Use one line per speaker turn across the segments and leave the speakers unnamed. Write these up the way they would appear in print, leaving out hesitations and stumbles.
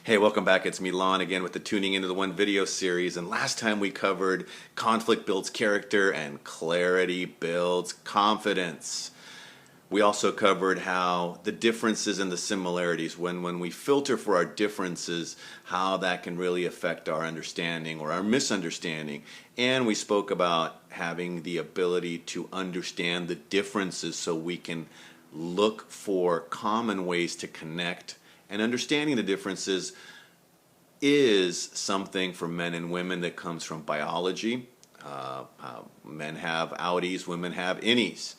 Hey, welcome back. It's Milan again with the Tuning Into the One video series. And last time we covered conflict builds character and clarity builds confidence. We also covered how the differences and the similarities, when we filter for our differences, how that can really affect our understanding or our misunderstanding. And we spoke about having the ability to understand the differences so we can look for common ways to connect. And understanding the differences is something for men and women that comes from biology. Men have outies, women have innies,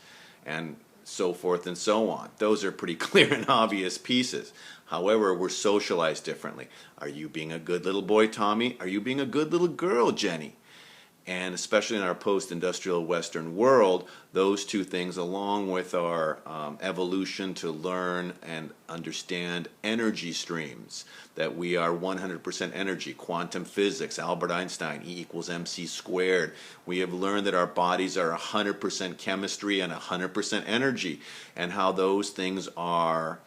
and so forth and so on. Those are pretty clear and obvious pieces. However, we're socialized differently. Are you being a good little boy, Tommy? Are you being a good little girl, Jenny? And especially in our post-industrial Western world, those two things, along with our evolution to learn and understand energy streams, that we are 100% energy, quantum physics, Albert Einstein, E equals mc squared. We have learned that our bodies are 100% chemistry and 100% energy, and how those things are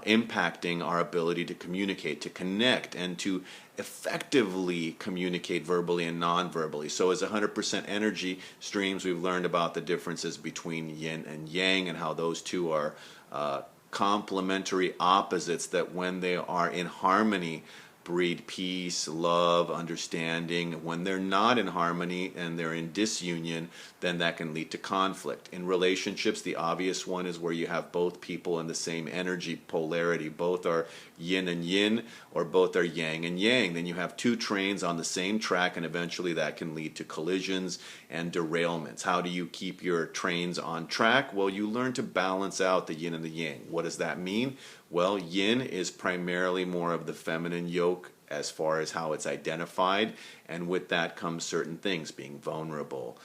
impacting our ability to communicate, to connect, and to effectively communicate verbally and non-verbally. So as 100% energy streams, we've learned about the differences between yin and yang and how those two are complementary opposites that when they are in harmony breed peace, love, understanding. When they're not in harmony and they're in disunion, then that can lead to conflict. In relationships, the obvious one is where you have both people in the same energy polarity. Both are yin and yin, or both are yang and yang. Then you have two trains on the same track, and eventually that can lead to collisions and derailments. How do you keep your trains on track? Well, you learn to balance out the yin and the yang. What does that mean? Well, yin is primarily more of the feminine yoke as far as how it's identified, and with that comes certain things: being vulnerable,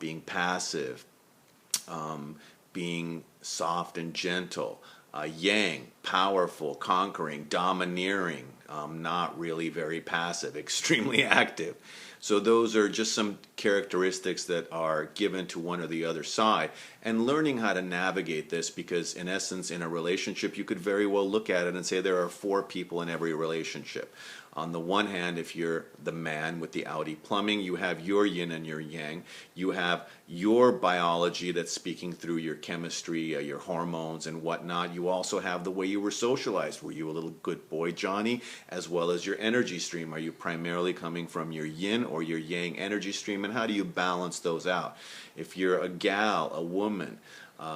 being passive, being soft and gentle. Yang, powerful, conquering, domineering, not really very passive, extremely active. So those are just some characteristics that are given to one or the other side, and learning how to navigate this, because in essence in a relationship you could very well look at it and say there are four people in every relationship. On the one hand, if you're the man with the Audi plumbing, you have your yin and your yang. You have your biology that's speaking through your chemistry, your hormones and whatnot. You also have the way you were socialized. Were you a little good boy, Johnny? As well as your energy stream. Are you primarily coming from your yin or your yang energy stream? And how do you balance those out? If you're a gal, a woman,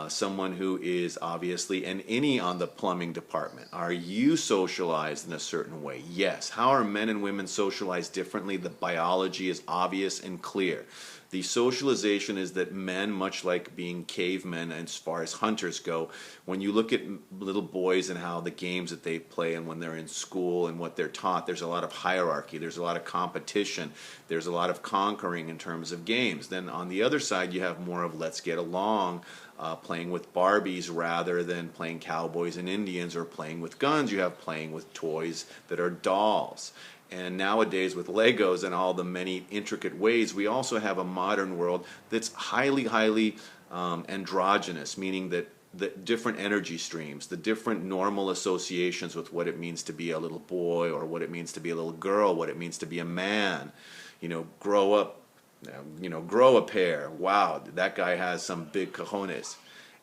someone who is obviously an innie on the plumbing department, are you socialized in a certain way? Yes. How are men and women socialized differently? The biology is obvious and clear. The socialization is that men, much like being cavemen as far as hunters go, when you look at little boys and how the games that they play and when they're in school and what they're taught, there's a lot of hierarchy, there's a lot of competition, there's a lot of conquering in terms of games. Then on the other side you have more of let's get along, playing with Barbies rather than playing cowboys and Indians, or playing with guns. You have playing with toys that are dolls. And nowadays with Legos and all the many intricate ways, we also have a modern world that's highly androgynous, meaning that the different energy streams, the different normal associations with what it means to be a little boy or what it means to be a little girl, what it means to be a man, grow up, grow a pair. Wow, that guy has some big cojones.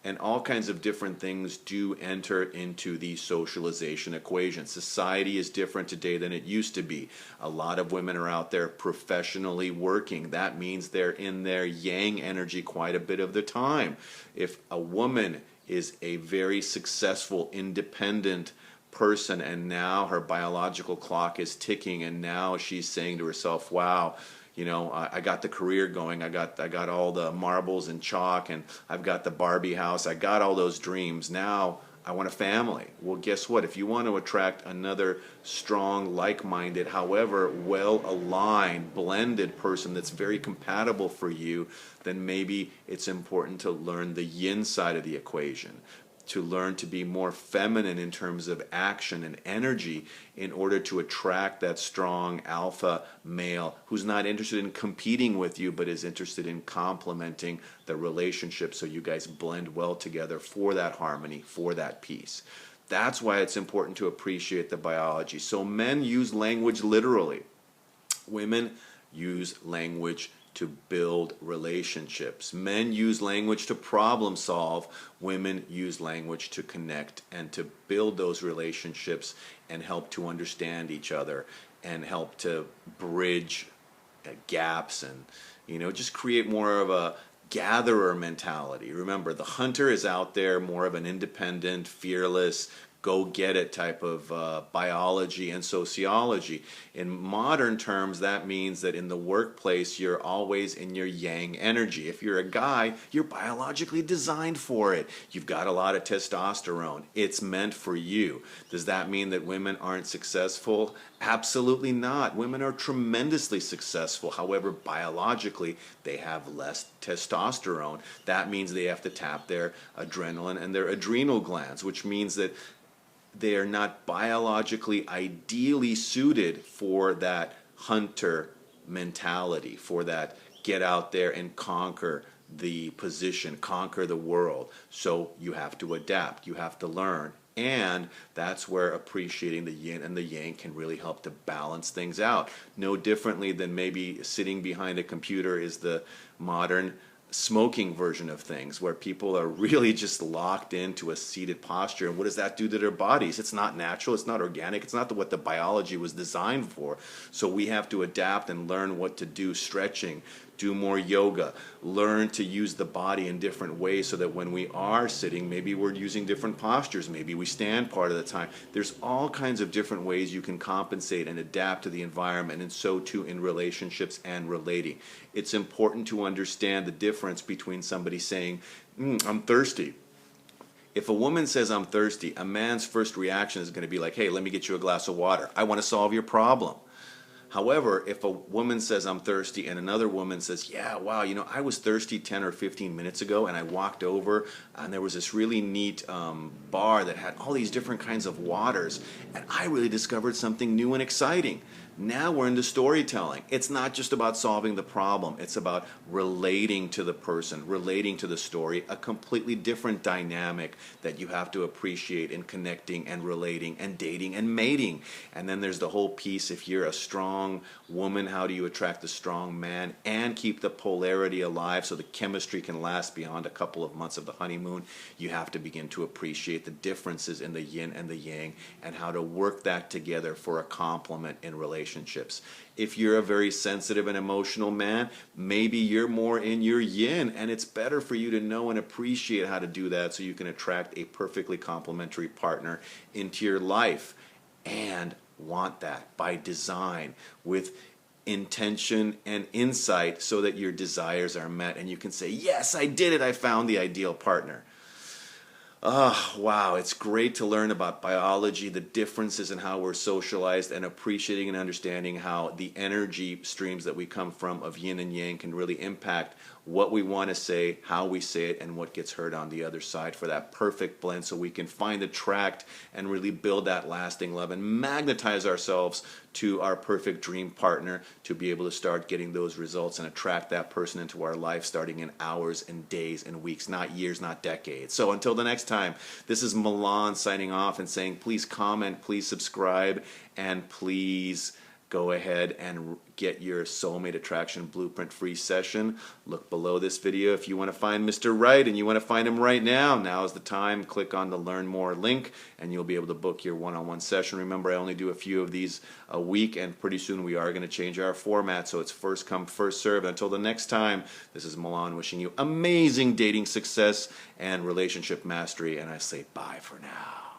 And all kinds of different things do enter into the socialization equation. Society is different today than it used to be. A lot of women are out there professionally working. That means they're in their yang energy quite a bit of the time. If a woman is a very successful, independent person, and now her biological clock is ticking, and now she's saying to herself, wow, I got the career going, I got all the marbles and chalk, and I've got the Barbie house, I got all those dreams. Now I want a family. Well, guess what? If you want to attract another strong, like-minded, however well-aligned, blended person that's very compatible for you, then maybe it's important to learn the yin side of the equation, to learn to be more feminine in terms of action and energy in order to attract that strong alpha male who's not interested in competing with you but is interested in complementing the relationship so you guys blend well together for that harmony, for that peace. That's why it's important to appreciate the biology. So men use language literally. Women use language to build relationships. Men use language to problem solve. Women use language to connect and to build those relationships and help to understand each other and help to bridge gaps and, just create more of a gatherer mentality. Remember, the hunter is out there, more of an independent, fearless, go get it type of biology and sociology. In modern terms, that means that in the workplace, you're always in your yang energy. If you're a guy, you're biologically designed for it. You've got a lot of testosterone. It's meant for you. Does that mean that women aren't successful? Absolutely not. Women are tremendously successful. However, biologically, they have less testosterone. That means they have to tap their adrenaline and their adrenal glands, which means that they are not biologically ideally suited for that hunter mentality, for that get out there and conquer the position, conquer the world. So you have to adapt, you have to learn. And that's where appreciating the yin and the yang can really help to balance things out. No differently than maybe sitting behind a computer is the modern smoking version of things, where people are really just locked into a seated posture. And what does that do to their bodies? It's not natural, it's not organic, it's not what the biology was designed for. So we have to adapt and learn what to do, stretching, do more yoga, learn to use the body in different ways so that when we are sitting, maybe we're using different postures, maybe we stand part of the time. There's all kinds of different ways you can compensate and adapt to the environment, and so too in relationships and relating. It's important to understand the difference between somebody saying, I'm thirsty. If a woman says, I'm thirsty, a man's first reaction is going to be like, hey, let me get you a glass of water. I want to solve your problem. However, if a woman says, I'm thirsty, and another woman says, yeah, wow, I was thirsty 10 or 15 minutes ago, and I walked over, and there was this really neat bar that had all these different kinds of waters, and I really discovered something new and exciting. Now we're into storytelling. It's not just about solving the problem. It's about relating to the person, relating to the story, a completely different dynamic that you have to appreciate in connecting and relating and dating and mating. And then there's the whole piece, if you're a strong woman, how do you attract a strong man and keep the polarity alive so the chemistry can last beyond a couple of months of the honeymoon? You have to begin to appreciate the differences in the yin and the yang and how to work that together for a complement in relationships. If you're a very sensitive and emotional man, maybe you're more in your yin, and it's better for you to know and appreciate how to do that so you can attract a perfectly complementary partner into your life, and want that by design with intention and insight so that your desires are met and you can say, yes, I did it, I found the ideal partner. Oh, wow, it's great to learn about biology, the differences in how we're socialized, and appreciating and understanding how the energy streams that we come from of yin and yang can really impact what we want to say, how we say it, and what gets heard on the other side for that perfect blend so we can find, attract, and really build that lasting love and magnetize ourselves to our perfect dream partner to be able to start getting those results and attract that person into our life starting in hours and days and weeks, not years, not decades. So until the next time, this is Milan signing off and saying please comment, please subscribe, and please go ahead and get your Soulmate Attraction Blueprint free session. Look below this video if you want to find Mr. Right and you want to find him right now. Now is the time. Click on the Learn More link and you'll be able to book your one-on-one session. Remember, I only do a few of these a week, and pretty soon we are going to change our format, so it's first come, first serve. Until the next time, this is Milan wishing you amazing dating success and relationship mastery, and I say bye for now.